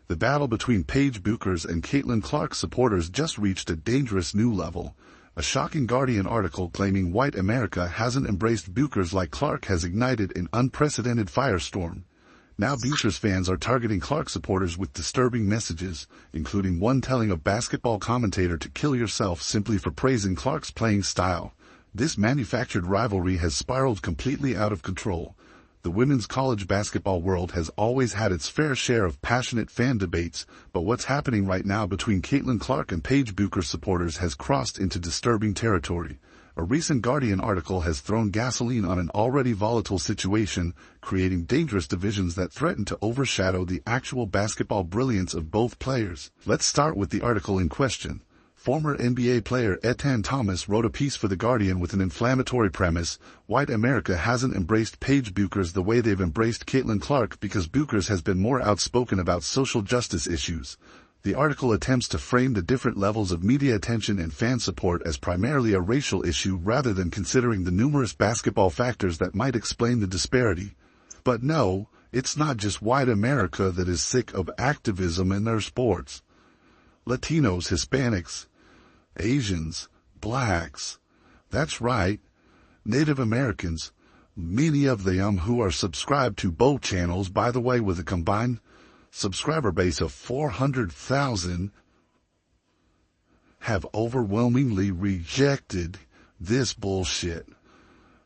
The battle between Paige Bueckers and Caitlin Clark supporters just reached a dangerous new level. A shocking Guardian article claiming white America hasn't embraced Bueckers like Clark has ignited an unprecedented firestorm. Now Bueckers fans are targeting Clark supporters with disturbing messages, including one telling a basketball commentator to kill yourself simply for praising Clark's playing style. This manufactured rivalry has spiraled completely out of control. The women's college basketball world has always had its fair share of passionate fan debates, but what's happening right now between Caitlin Clark and Paige Bueckers supporters has crossed into disturbing territory. A recent Guardian article has thrown gasoline on an already volatile situation, creating dangerous divisions that threaten to overshadow the actual basketball brilliance of both players. Let's start with the article in question. Former NBA player Etan Thomas wrote a piece for The Guardian with an inflammatory premise: white America hasn't embraced Paige Bueckers the way they've embraced Caitlin Clark because Bueckers has been more outspoken about social justice issues. The article attempts to frame the different levels of media attention and fan support as primarily a racial issue rather than considering the numerous basketball factors that might explain the disparity. But no, it's not just white America that is sick of activism in their sports. Latinos, Hispanics, Asians, blacks, that's right, Native Americans, many of them who are subscribed to both channels, by the way, with a combined subscriber base of 400,000, have overwhelmingly rejected this bullshit.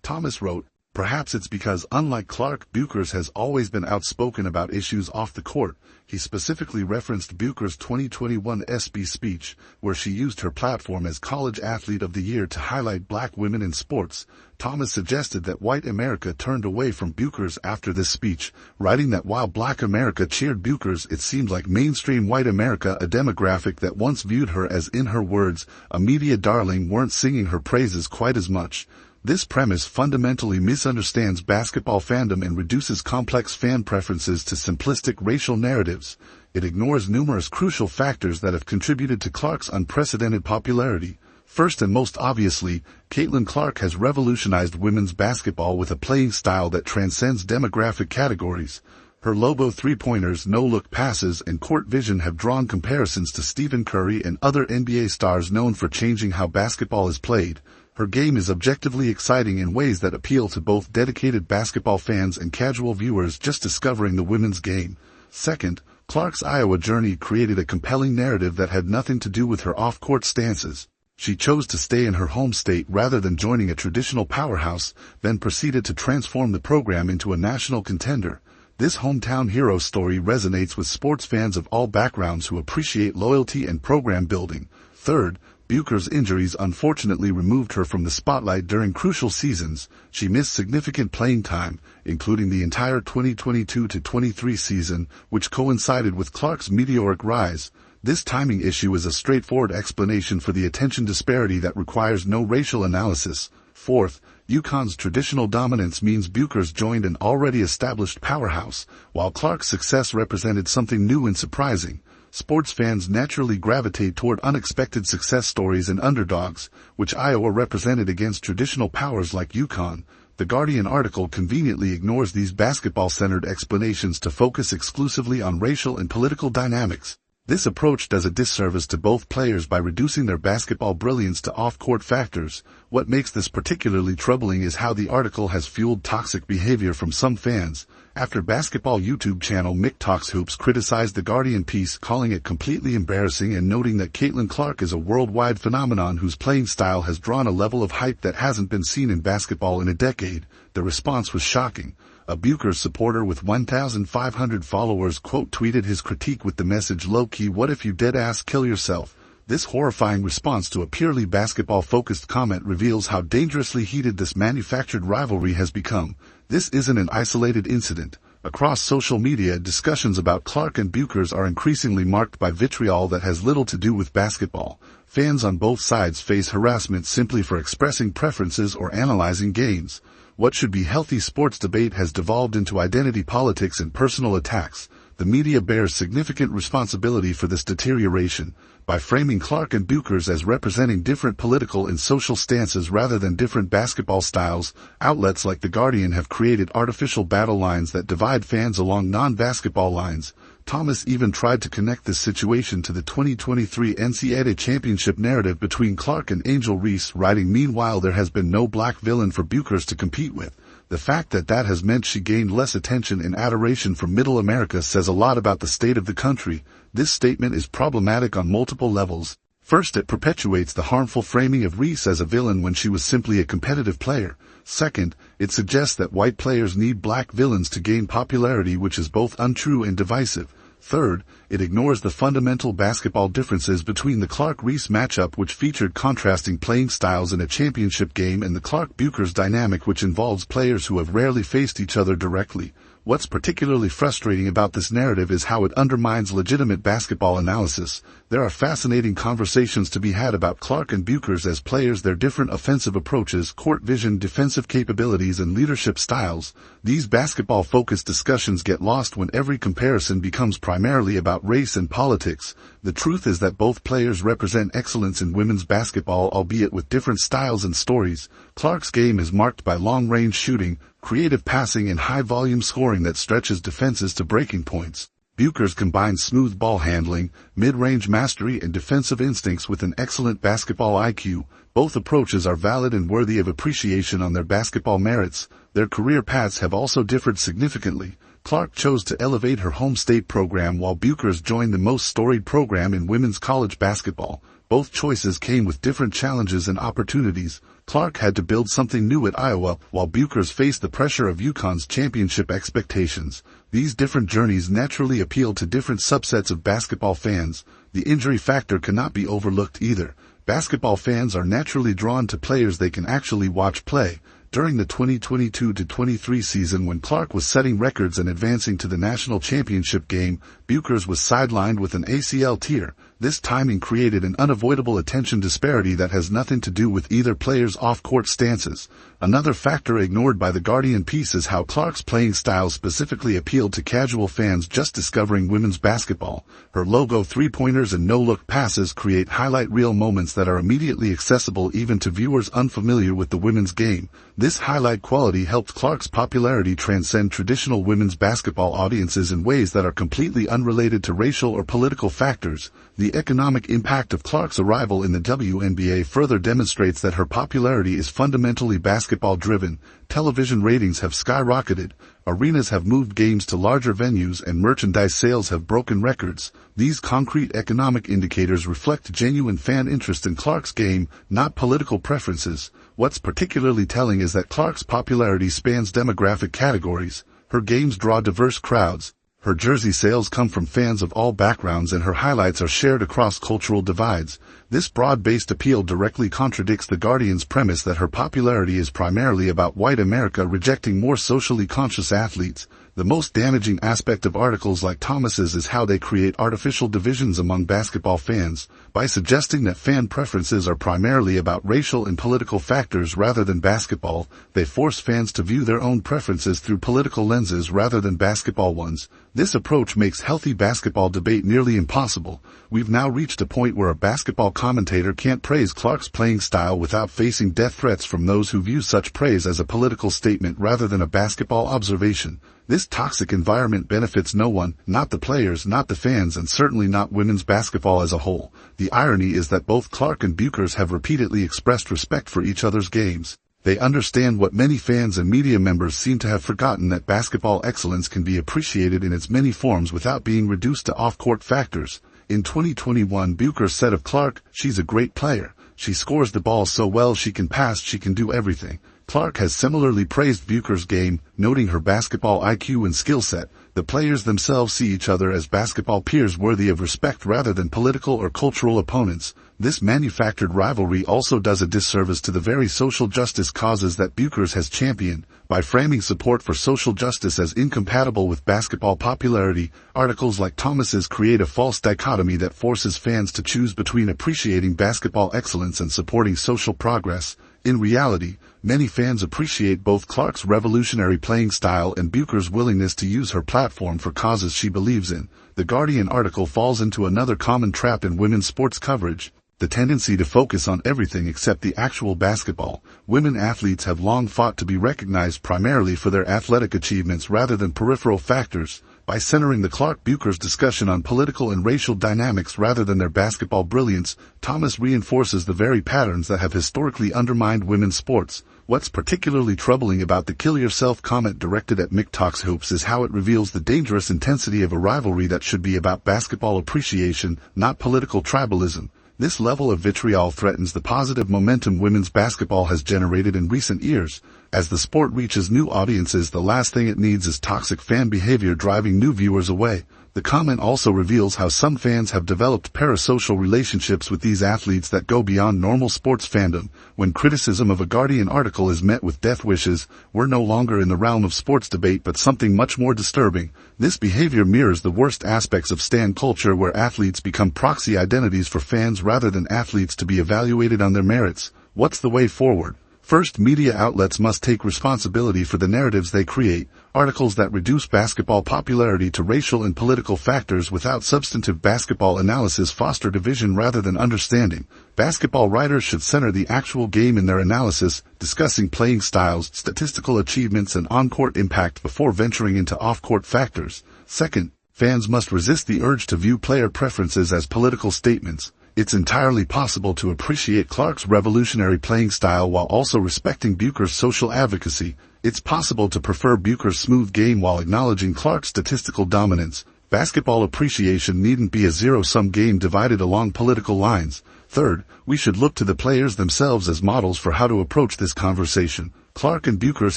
Thomas wrote, perhaps it's because, unlike Clark, Bueckers has always been outspoken about issues off the court. He specifically referenced Bueckers' 2021 ESPY speech, where she used her platform as College Athlete of the Year to highlight black women in sports. Thomas suggested that white America turned away from Bueckers after this speech, writing that while black America cheered Bueckers, it seemed like mainstream white America, a demographic that once viewed her as, in her words, a media darling, weren't singing her praises quite as much. This premise fundamentally misunderstands basketball fandom and reduces complex fan preferences to simplistic racial narratives. It ignores numerous crucial factors that have contributed to Clark's unprecedented popularity. First and most obviously, Caitlin Clark has revolutionized women's basketball with a playing style that transcends demographic categories. Her Lobo three-pointers, no-look passes, and court vision have drawn comparisons to Stephen Curry and other NBA stars known for changing how basketball is played. Her game is objectively exciting in ways that appeal to both dedicated basketball fans and casual viewers just discovering the women's game. Second, Clark's Iowa journey created a compelling narrative that had nothing to do with her off-court stances. She chose to stay in her home state rather than joining a traditional powerhouse, then proceeded to transform the program into a national contender. This hometown hero story resonates with sports fans of all backgrounds who appreciate loyalty and program building. Third, Bueckers' injuries unfortunately removed her from the spotlight during crucial seasons. She missed significant playing time, including the entire 2022-23 season, which coincided with Clark's meteoric rise. This timing issue is a straightforward explanation for the attention disparity that requires no racial analysis. Fourth, UConn's traditional dominance means Bueckers joined an already established powerhouse, while Clark's success represented something new and surprising. Sports fans naturally gravitate toward unexpected success stories and underdogs, which Iowa represented against traditional powers like UConn. The Guardian article conveniently ignores these basketball-centered explanations to focus exclusively on racial and political dynamics. This approach does a disservice to both players by reducing their basketball brilliance to off-court factors. What makes this particularly troubling is how the article has fueled toxic behavior from some fans. After basketball YouTube channel Mick Talks Hoops criticized the Guardian piece, calling it completely embarrassing and noting that Caitlin Clark is a worldwide phenomenon whose playing style has drawn a level of hype that hasn't been seen in basketball in a decade, the response was shocking. A Bueckers supporter with 1,500 followers quote tweeted his critique with the message, "Low-key, what if you dead-ass kill yourself?" This horrifying response to a purely basketball-focused comment reveals how dangerously heated this manufactured rivalry has become. This isn't an isolated incident. Across social media, discussions about Clark and Bueckers are increasingly marked by vitriol that has little to do with basketball. Fans on both sides face harassment simply for expressing preferences or analyzing games. What should be healthy sports debate has devolved into identity politics and personal attacks. The media bears significant responsibility for this deterioration. By framing Clark and Bueckers as representing different political and social stances rather than different basketball styles, outlets like The Guardian have created artificial battle lines that divide fans along non-basketball lines. Thomas even tried to connect this situation to the 2023 NCAA championship narrative between Clark and Angel Reese, writing, "Meanwhile, there has been no black villain for Bueckers to compete with. The fact that has meant she gained less attention and adoration from Middle America says a lot about the state of the country. This statement is problematic on multiple levels. First, it perpetuates the harmful framing of Reese as a villain when she was simply a competitive player. Second, it suggests that white players need black villains to gain popularity, which is both untrue and divisive. Third, it ignores the fundamental basketball differences between the Clark-Reese matchup, which featured contrasting playing styles in a championship game, and the Clark-Bueckers dynamic, which involves players who have rarely faced each other directly. What's particularly frustrating about this narrative is how it undermines legitimate basketball analysis. There are fascinating conversations to be had about Clark and Bueckers as players, their different offensive approaches, court vision, defensive capabilities, and leadership styles. These basketball-focused discussions get lost when every comparison becomes primarily about race and politics. The truth is that both players represent excellence in women's basketball, albeit with different styles and stories. Clark's game is marked by long-range shooting, creative passing, and high-volume scoring that stretches defenses to breaking points. Bueckers combines smooth ball handling, mid-range mastery, and defensive instincts with an excellent basketball IQ. Both approaches are valid and worthy of appreciation on their basketball merits. Their career paths have also differed significantly. Clark chose to elevate her home state program, while Bueckers joined the most storied program in women's college basketball. Both choices came with different challenges and opportunities. Clark had to build something new at Iowa, while Bueckers faced the pressure of UConn's championship expectations. These different journeys naturally appeal to different subsets of basketball fans. The injury factor cannot be overlooked either. Basketball fans are naturally drawn to players they can actually watch play. During the 2022-23 season, when Clark was setting records and advancing to the national championship game, Bueckers was sidelined with an ACL tear. This timing created an unavoidable attention disparity that has nothing to do with either player's off-court stances. Another factor ignored by the Guardian piece is how Clark's playing style specifically appealed to casual fans just discovering women's basketball. Her logo three-pointers and no-look passes create highlight reel moments that are immediately accessible even to viewers unfamiliar with the women's game. This highlight quality helped Clark's popularity transcend traditional women's basketball audiences in ways that are completely unrelated to racial or political factors. The economic impact of Clark's arrival in the WNBA further demonstrates that her popularity is fundamentally basketball-driven. Television ratings have skyrocketed, arenas have moved games to larger venues, and merchandise sales have broken records. These concrete economic indicators reflect genuine fan interest in Clark's game, not political preferences. What's particularly telling is that Clark's popularity spans demographic categories. Her games draw diverse crowds. Her jersey sales come from fans of all backgrounds, and her highlights are shared across cultural divides. This broad-based appeal directly contradicts the Guardian's premise that her popularity is primarily about white America rejecting more socially conscious athletes. The most damaging aspect of articles like Thomas's is how they create artificial divisions among basketball fans. By suggesting that fan preferences are primarily about racial and political factors rather than basketball, they force fans to view their own preferences through political lenses rather than basketball ones. This approach makes healthy basketball debate nearly impossible. We've now reached a point where a basketball commentator can't praise Clark's playing style without facing death threats from those who view such praise as a political statement rather than a basketball observation. This toxic environment benefits no one, not the players, not the fans, and certainly not women's basketball as a whole. The irony is that both Clark and Bueckers have repeatedly expressed respect for each other's games. They understand what many fans and media members seem to have forgotten, that basketball excellence can be appreciated in its many forms without being reduced to off-court factors. In 2021, Bueckers said of Clark, "She's a great player. She scores the ball so well, she can pass, she can do everything." Clark has similarly praised Bueckers' game, noting her basketball IQ and skill set. The players themselves see each other as basketball peers worthy of respect rather than political or cultural opponents. This manufactured rivalry also does a disservice to the very social justice causes that Bueckers has championed. By framing support for social justice as incompatible with basketball popularity, articles like Thomas's create a false dichotomy that forces fans to choose between appreciating basketball excellence and supporting social progress. In reality, many fans appreciate both Clark's revolutionary playing style and Bueckers' willingness to use her platform for causes she believes in. The Guardian article falls into another common trap in women's sports coverage: the tendency to focus on everything except the actual basketball. Women athletes have long fought to be recognized primarily for their athletic achievements rather than peripheral factors. By centering the Clark-Bueckers discussion on political and racial dynamics rather than their basketball brilliance, Thomas reinforces the very patterns that have historically undermined women's sports. What's particularly troubling about the kill yourself comment directed at McTalks Hoops is how it reveals the dangerous intensity of a rivalry that should be about basketball appreciation, not political tribalism. This level of vitriol threatens the positive momentum women's basketball has generated in recent years. As the sport reaches new audiences, the last thing it needs is toxic fan behavior driving new viewers away. The comment also reveals how some fans have developed parasocial relationships with these athletes that go beyond normal sports fandom. When criticism of a Guardian article is met with death wishes, we're no longer in the realm of sports debate but something much more disturbing. This behavior mirrors the worst aspects of stan culture, where athletes become proxy identities for fans rather than athletes to be evaluated on their merits. What's the way forward? First, media outlets must take responsibility for the narratives they create. Articles that reduce basketball popularity to racial and political factors without substantive basketball analysis foster division rather than understanding. Basketball writers should center the actual game in their analysis, discussing playing styles, statistical achievements, and on-court impact before venturing into off-court factors. Second, fans must resist the urge to view player preferences as political statements. It's entirely possible to appreciate Clark's revolutionary playing style while also respecting Bueckers' social advocacy. It's possible to prefer Bueckers' smooth game while acknowledging Clark's statistical dominance. Basketball appreciation needn't be a zero-sum game divided along political lines. Third, we should look to the players themselves as models for how to approach this conversation. Clark and Bueckers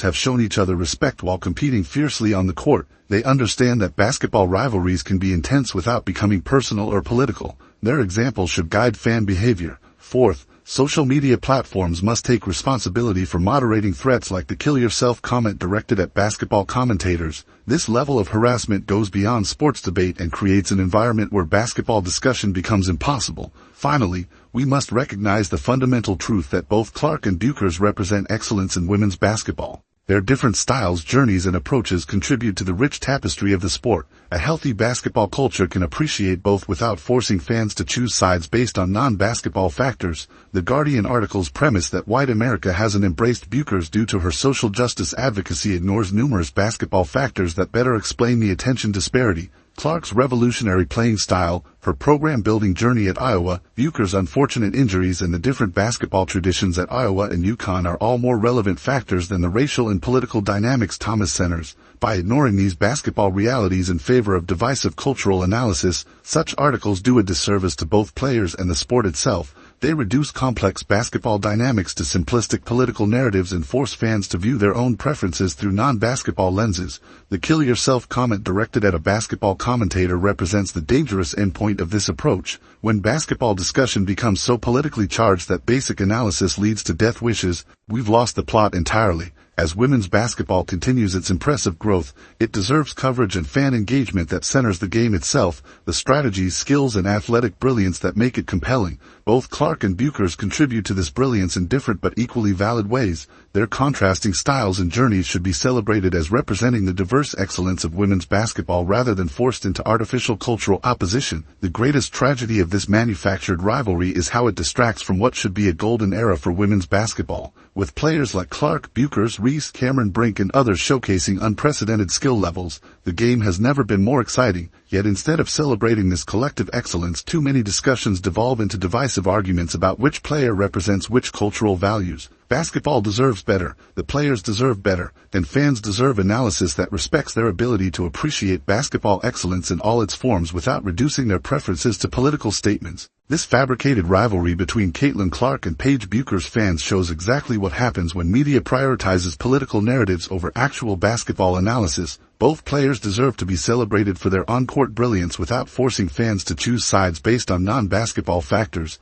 have shown each other respect while competing fiercely on the court. They understand that basketball rivalries can be intense without becoming personal or political. Their example should guide fan behavior. Fourth, social media platforms must take responsibility for moderating threats like the kill yourself comment directed at basketball commentators. This level of harassment goes beyond sports debate and creates an environment where basketball discussion becomes impossible. Finally, we must recognize the fundamental truth that both Clark and Bueckers represent excellence in women's basketball. Their different styles, journeys, and approaches contribute to the rich tapestry of the sport. A healthy basketball culture can appreciate both without forcing fans to choose sides based on non-basketball factors. The Guardian article's premise that white America hasn't embraced Bueckers due to her social justice advocacy ignores numerous basketball factors that better explain the attention disparity. Clark's revolutionary playing style, her program-building journey at Iowa, Bueckers' unfortunate injuries, and the different basketball traditions at Iowa and UConn are all more relevant factors than the racial and political dynamics Thomas centers. By ignoring these basketball realities in favor of divisive cultural analysis, such articles do a disservice to both players and the sport itself. They reduce complex basketball dynamics to simplistic political narratives and force fans to view their own preferences through non-basketball lenses. The kill yourself comment directed at a basketball commentator represents the dangerous endpoint of this approach. When basketball discussion becomes so politically charged that basic analysis leads to death wishes, we've lost the plot entirely. As women's basketball continues its impressive growth, it deserves coverage and fan engagement that centers the game itself, the strategies, skills, and athletic brilliance that make it compelling. Both Clark and Bueckers contribute to this brilliance in different but equally valid ways. Their contrasting styles and journeys should be celebrated as representing the diverse excellence of women's basketball rather than forced into artificial cultural opposition. The greatest tragedy of this manufactured rivalry is how it distracts from what should be a golden era for women's basketball. With players like Clark, Bueckers, Reese, Cameron Brink, and others showcasing unprecedented skill levels, the game has never been more exciting. Yet instead of celebrating this collective excellence, too many discussions devolve into divisive arguments about which player represents which cultural values. Basketball deserves better, the players deserve better, and fans deserve analysis that respects their ability to appreciate basketball excellence in all its forms without reducing their preferences to political statements. This fabricated rivalry between Caitlin Clark and Paige Bueckers fans shows exactly what happens when media prioritizes political narratives over actual basketball analysis. Both players deserve to be celebrated for their on-court brilliance without forcing fans to choose sides based on non-basketball factors.